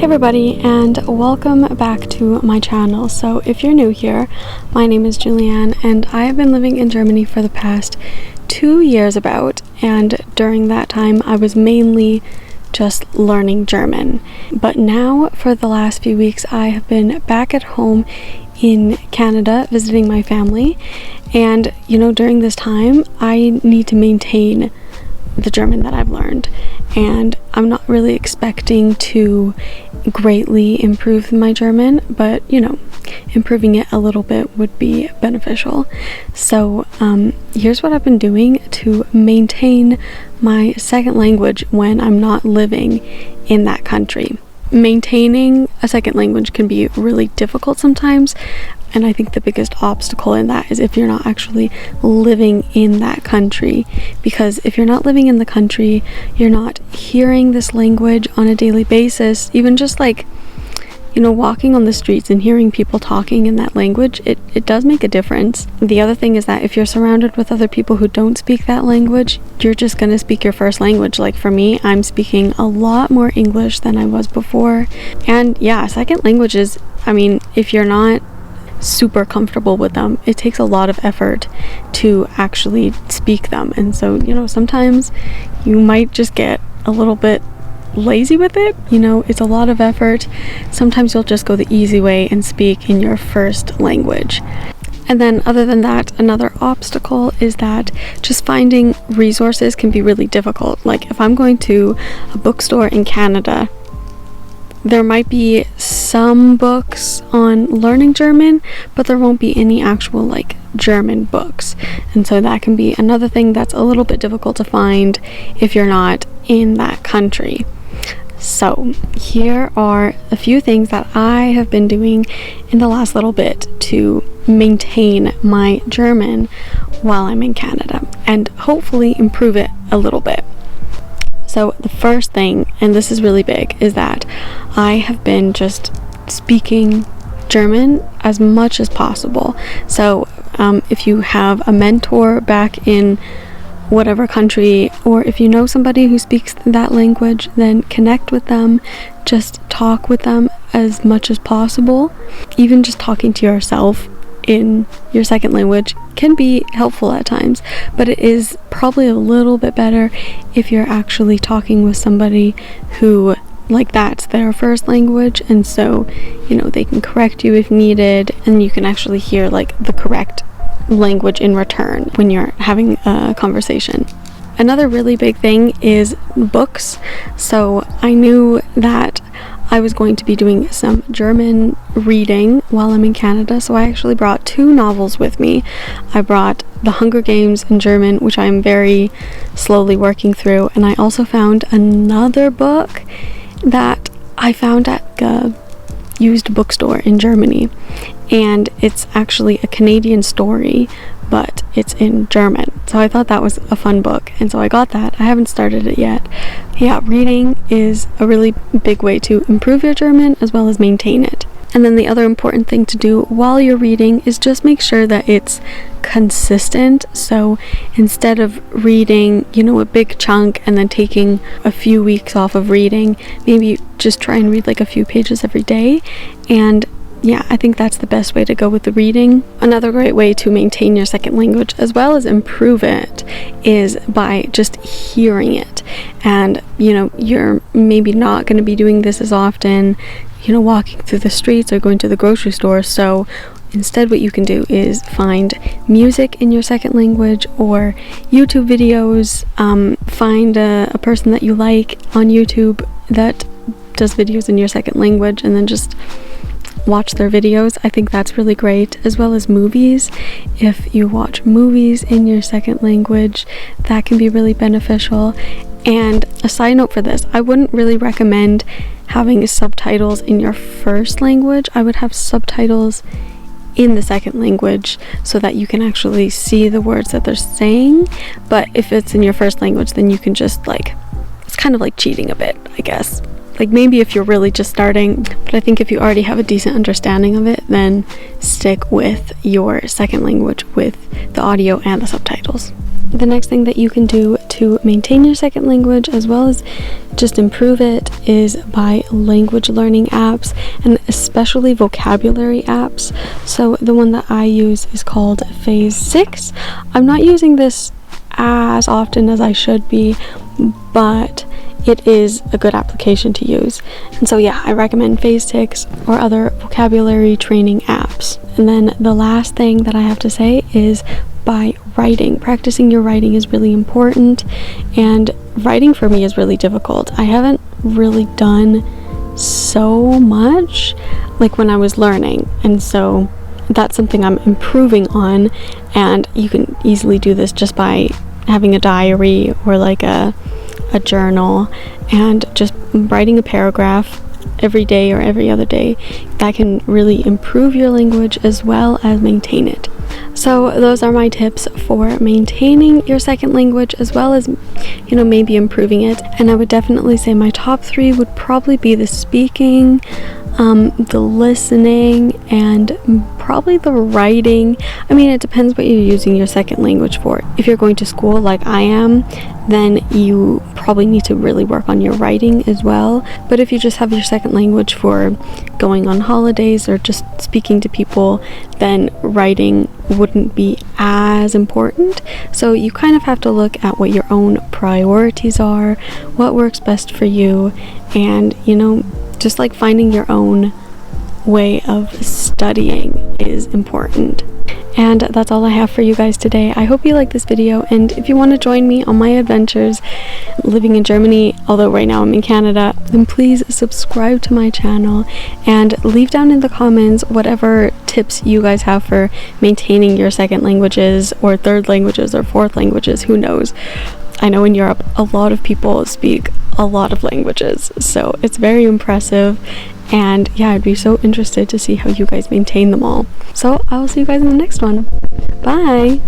Hey everybody, and welcome back to my channel. So if you're new here, my name is Julianne and I have been living in Germany for the past 2 years about, and during that time I was mainly just learning German. But now for the last few weeks I have been back at home in Canada visiting my family, and during this time I need to maintain the German that I've learned, and I'm not really expecting to greatly improve my German, but improving it a little bit would be beneficial. So here's what I've been doing to maintain my second language when I'm not living in that country. Maintaining a second language can be really difficult sometimes, and I think the biggest obstacle in that is if you're not actually living in that country. Because if you're not living in the country, you're not hearing this language on a daily basis. Even just walking on the streets and hearing people talking in that language, it does make a difference. The other thing is that if you're surrounded with other people who don't speak that language, you're just going to speak your first language. Like for me, I'm speaking a lot more English than I was before. And yeah, second languages, if you're not super comfortable with them, it takes a lot of effort to actually speak them. And so sometimes you might just get a little bit lazy with it. It's a lot of effort. Sometimes you'll just go the easy way and speak in your first language. And then other than that, another obstacle is that just finding resources can be really difficult. Like if I'm going to a bookstore in Canada, there might be some books on learning German, but there won't be any actual German books. And so that can be another thing that's a little bit difficult to find if you're not in that country. So here are a few things that I have been doing in the last little bit to maintain my German while I'm in Canada and hopefully improve it a little bit. So the first thing, and this is really big, is that I have been just speaking German as much as possible. So if you have a mentor back in whatever country, or if you know somebody who speaks that language, then connect with them, just talk with them as much as possible. Even just talking to yourself in your second language can be helpful at times, but it is probably a little bit better if you're actually talking with somebody who that's their first language, and so they can correct you if needed, and you can actually hear the correct language in return when you're having a conversation. Another really big thing is books. So I knew that I was going to be doing some German reading while I'm in Canada, so I actually brought 2 novels with me. I brought The Hunger Games in German, which I'm very slowly working through, and I also found another book that I found at a used bookstore in Germany, and it's actually a Canadian story, but it's in German. So I thought that was a fun book, and so I got that. I haven't started it yet. Yeah, reading is a really big way to improve your German as well as maintain it. And then the other important thing to do while you're reading is just make sure that it's consistent. So instead of reading, a big chunk and then taking a few weeks off of reading, maybe just try and read a few pages every day. And yeah, I think that's the best way to go with the reading. Another great way to maintain your second language as well as improve it is by just hearing it. And you're maybe not going to be doing this as often, walking through the streets or going to the grocery store. So instead what you can do is find music in your second language or YouTube videos. Find a person that you like on YouTube that does videos in your second language, and then just watch their videos. I think that's really great, as well as movies. If you watch movies in your second language, that can be really beneficial. And a side note for this, I wouldn't really recommend having subtitles in your first language. I would have subtitles in the second language so that you can actually see the words that they're saying. But if it's in your first language, then you can just it's kind of like cheating a bit, I guess. Maybe if you're really just starting, but I think if you already have a decent understanding of it, then stick with your second language with the audio and the subtitles. the next thing that you can do to maintain your second language as well as just improve it is by language learning apps, and especially vocabulary apps. So the one that I use is called Phase 6. I'm not using this as often as I should be, but it is a good application to use. And so yeah, I recommend Phase 6 or other vocabulary training apps. And then the last thing that I have to say is by writing. Practicing your writing is really important, and writing for me is really difficult. I haven't really done so much like when I was learning, and so that's something I'm improving on. And you can easily do this just by having a diary or like a journal and just writing a paragraph every day or every other day. That can really improve your language as well as maintain it. So those are my tips for maintaining your second language as well as, you know, maybe improving it. And I would definitely say my top 3 would probably be the speaking, the listening, and probably the writing. I mean, it depends what you're using your second language for. If you're going to school like I am, then you probably need to really work on your writing as well. But if you just have your second language for going on holidays or just speaking to people, then writing wouldn't be as important. So you kind of have to look at what your own priorities are, what works best for you, and, you know, just like finding your own way of studying is important. And that's all I have for you guys today. I hope you like this video, and if you want to join me on my adventures living in Germany, although right now I'm in Canada, then please subscribe to my channel and leave down in the comments whatever tips you guys have for maintaining your second languages or third languages or fourth languages, who knows. I know in Europe a lot of people speak a lot of languages, so it's very impressive. And yeah, I'd be so interested to see how you guys maintain them all. So I will see you guys in the next one. Bye!